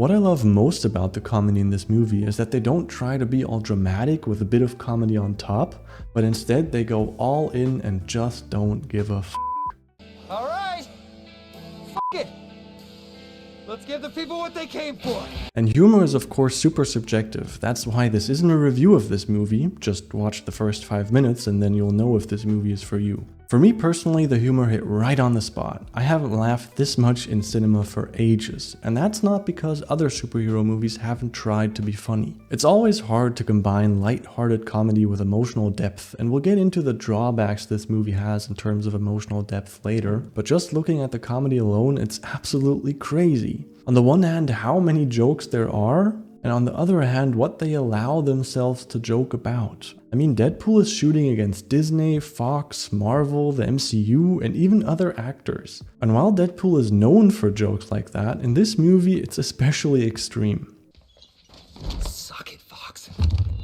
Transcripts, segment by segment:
what I love most about the comedy in this movie is that they don't try to be all dramatic with a bit of comedy on top, but instead they go all in and just don't give a f. Alright! F it! Let's give the people what they came for! And humor is of course super subjective. That's why this isn't a review of this movie. Just watch the first 5 minutes and then you'll know if this movie is for you. For me personally, the humor hit right on the spot. I haven't laughed this much in cinema for ages, and that's not because other superhero movies haven't tried to be funny. It's always hard to combine light-hearted comedy with emotional depth, and we'll get into the drawbacks this movie has in terms of emotional depth later, but just looking at the comedy alone, it's absolutely crazy. On the one hand, how many jokes there are, and on the other hand, what they allow themselves to joke about. I mean, Deadpool is shooting against Disney, Fox, Marvel, the MCU, and even other actors. And while Deadpool is known for jokes like that, in this movie it's especially extreme. Suck it, Fox.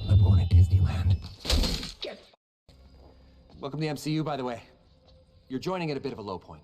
I'm going to Disneyland. Get Welcome to the MCU, by the way. You're joining at a bit of a low point.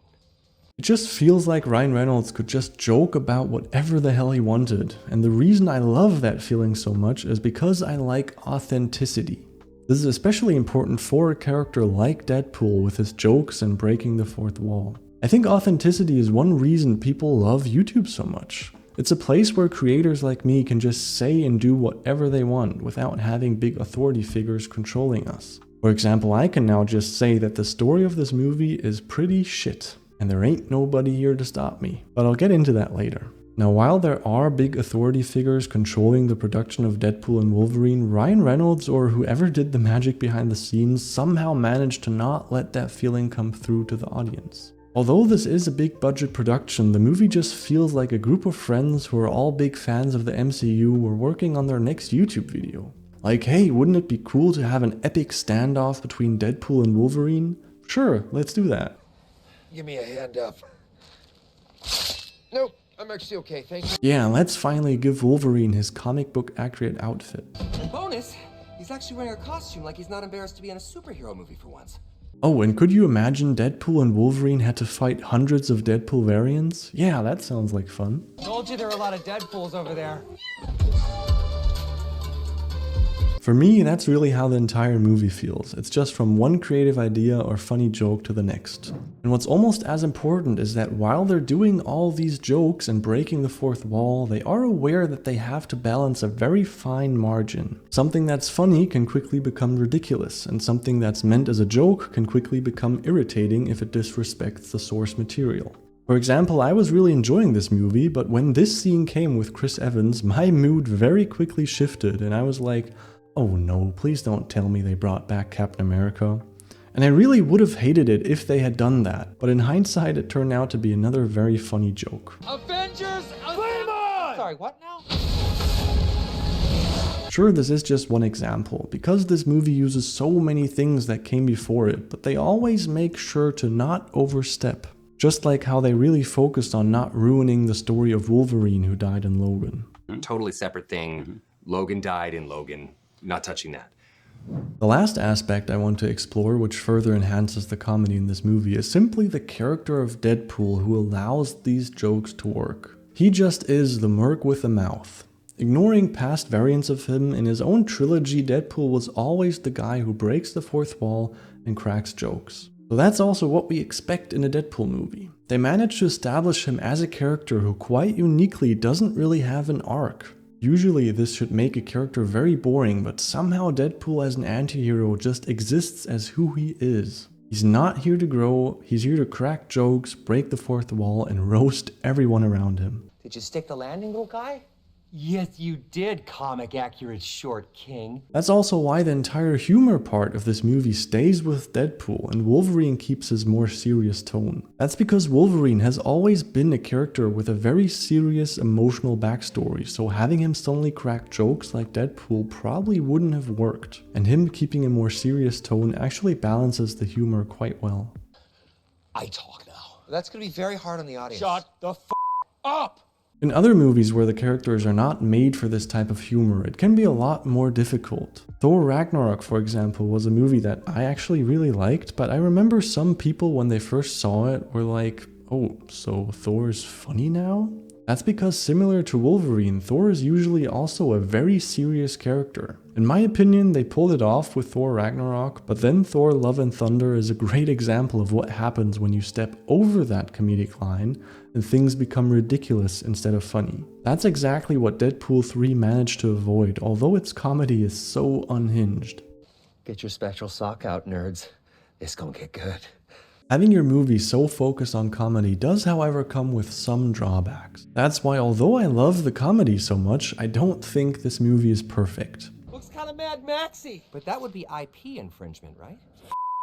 It just feels like Ryan Reynolds could just joke about whatever the hell he wanted, and the reason I love that feeling so much is because I like authenticity. This is especially important for a character like Deadpool with his jokes and breaking the fourth wall. I think authenticity is one reason people love YouTube so much. It's a place where creators like me can just say and do whatever they want without having big authority figures controlling us. For example, I can now just say that the story of this movie is pretty shit. And there ain't nobody here to stop me. But I'll get into that later. Now, while there are big authority figures controlling the production of Deadpool and Wolverine, Ryan Reynolds or whoever did the magic behind the scenes somehow managed to not let that feeling come through to the audience. Although this is a big budget production, the movie just feels like a group of friends who are all big fans of the MCU were working on their next YouTube video. Like, hey, wouldn't it be cool to have an epic standoff between Deadpool and Wolverine? Sure, let's do that. Give me a hand up. Nope, I'm actually okay, thank you. Yeah, let's finally give Wolverine his comic book accurate outfit. And bonus, he's actually wearing a costume like he's not embarrassed to be in a superhero movie for once. Oh, and could you imagine Deadpool and Wolverine had to fight hundreds of Deadpool variants? Yeah, that sounds like fun. Told you there are a lot of Deadpools over there. For me, that's really how the entire movie feels. It's just from one creative idea or funny joke to the next. And what's almost as important is that while they're doing all these jokes and breaking the fourth wall, they are aware that they have to balance a very fine margin. Something that's funny can quickly become ridiculous, and something that's meant as a joke can quickly become irritating if it disrespects the source material. For example, I was really enjoying this movie, but when this scene came with Chris Evans, my mood very quickly shifted and I was like, oh no, please don't tell me they brought back Captain America. And I really would have hated it if they had done that, but in hindsight it turned out to be another very funny joke. Avengers, flame on! Sorry, what now? Sure, this is just one example, because this movie uses so many things that came before it, but they always make sure to not overstep. Just like how they really focused on not ruining the story of Wolverine who died in Logan. Totally separate thing. Logan died in Logan. Not touching that. The last aspect I want to explore, which further enhances the comedy in this movie, is simply the character of Deadpool who allows these jokes to work. He just is the merc with a mouth. Ignoring past variants of him, in his own trilogy, Deadpool was always the guy who breaks the fourth wall and cracks jokes. So that's also what we expect in a Deadpool movie. They managed to establish him as a character who quite uniquely doesn't really have an arc. Usually this should make a character very boring, but somehow Deadpool as an anti-hero just exists as who he is. He's not here to grow, he's here to crack jokes, break the fourth wall, and roast everyone around him. Did you stick the landing, little guy? Yes, you did, comic accurate short king. That's also why the entire humor part of this movie stays with Deadpool and Wolverine keeps his more serious tone. That's because Wolverine has always been a character with a very serious emotional backstory, so having him suddenly crack jokes like Deadpool probably wouldn't have worked, and him keeping a more serious tone actually balances the humor quite well. I talk now. That's gonna be very hard on the audience. Shut the f up! In other movies where the characters are not made for this type of humor, it can be a lot more difficult. Thor Ragnarok, for example, was a movie that I actually really liked, but I remember some people when they first saw it were like, oh, so Thor's funny now? That's because similar to Wolverine, Thor is usually also a very serious character. In my opinion, they pulled it off with Thor Ragnarok, but then Thor Love and Thunder is a great example of what happens when you step over that comedic line and things become ridiculous instead of funny. That's exactly what Deadpool 3 managed to avoid, although its comedy is so unhinged. Get your spectral sock out, nerds. It's gonna get good. Having your movie so focused on comedy does, however, come with some drawbacks. That's why, although I love the comedy so much, I don't think this movie is perfect. Looks kind of Mad Maxy. But that would be IP infringement, right?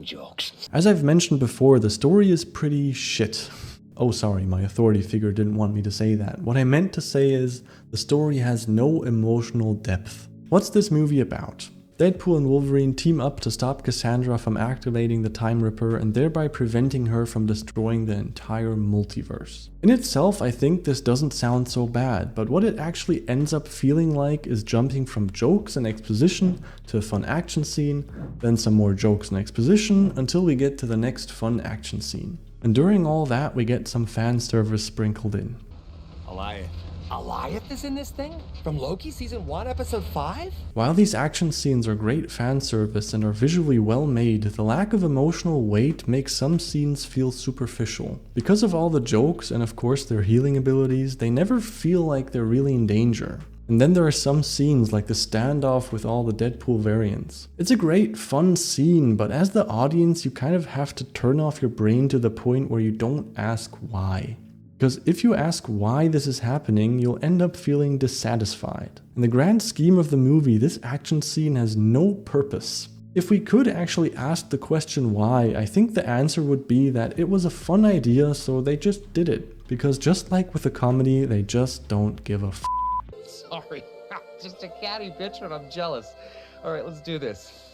Jokes. As I've mentioned before, the story is pretty shit. Oh, sorry, my authority figure didn't want me to say that. What I meant to say is, the story has no emotional depth. What's this movie about? Deadpool and Wolverine team up to stop Cassandra from activating the Time Ripper and thereby preventing her from destroying the entire multiverse. In itself, I think this doesn't sound so bad, but what it actually ends up feeling like is jumping from jokes and exposition to a fun action scene, then some more jokes and exposition until we get to the next fun action scene. And during all that, we get some fan service sprinkled in. Goliath is in this thing? From Loki season 1, episode 5? While these action scenes are great fan service and are visually well made, the lack of emotional weight makes some scenes feel superficial. Because of all the jokes and of course their healing abilities, they never feel like they're really in danger. And then there are some scenes like the standoff with all the Deadpool variants. It's a great fun scene, but as the audience you kind of have to turn off your brain to the point where you don't ask why. Because if you ask why this is happening, you'll end up feeling dissatisfied. In the grand scheme of the movie, this action scene has no purpose. If we could actually ask the question why, I think the answer would be that it was a fun idea, so they just did it. Because just like with a comedy, they just don't give a f***. Sorry, just a catty bitch when I'm jealous. Alright, let's do this.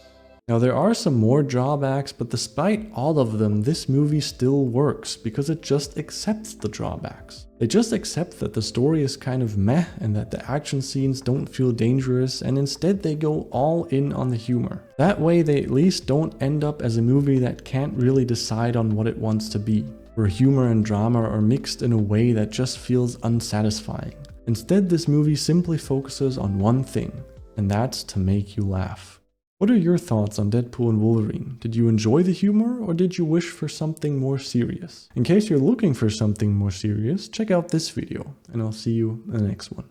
Now there are some more drawbacks, but despite all of them, this movie still works because it just accepts the drawbacks. They just accept that the story is kind of meh and that the action scenes don't feel dangerous, and instead they go all in on the humor. That way they at least don't end up as a movie that can't really decide on what it wants to be, where humor and drama are mixed in a way that just feels unsatisfying. Instead, this movie simply focuses on one thing, and that's to make you laugh. What are your thoughts on Deadpool and Wolverine? Did you enjoy the humor, or did you wish for something more serious? In case you're looking for something more serious, check out this video, and I'll see you in the next one.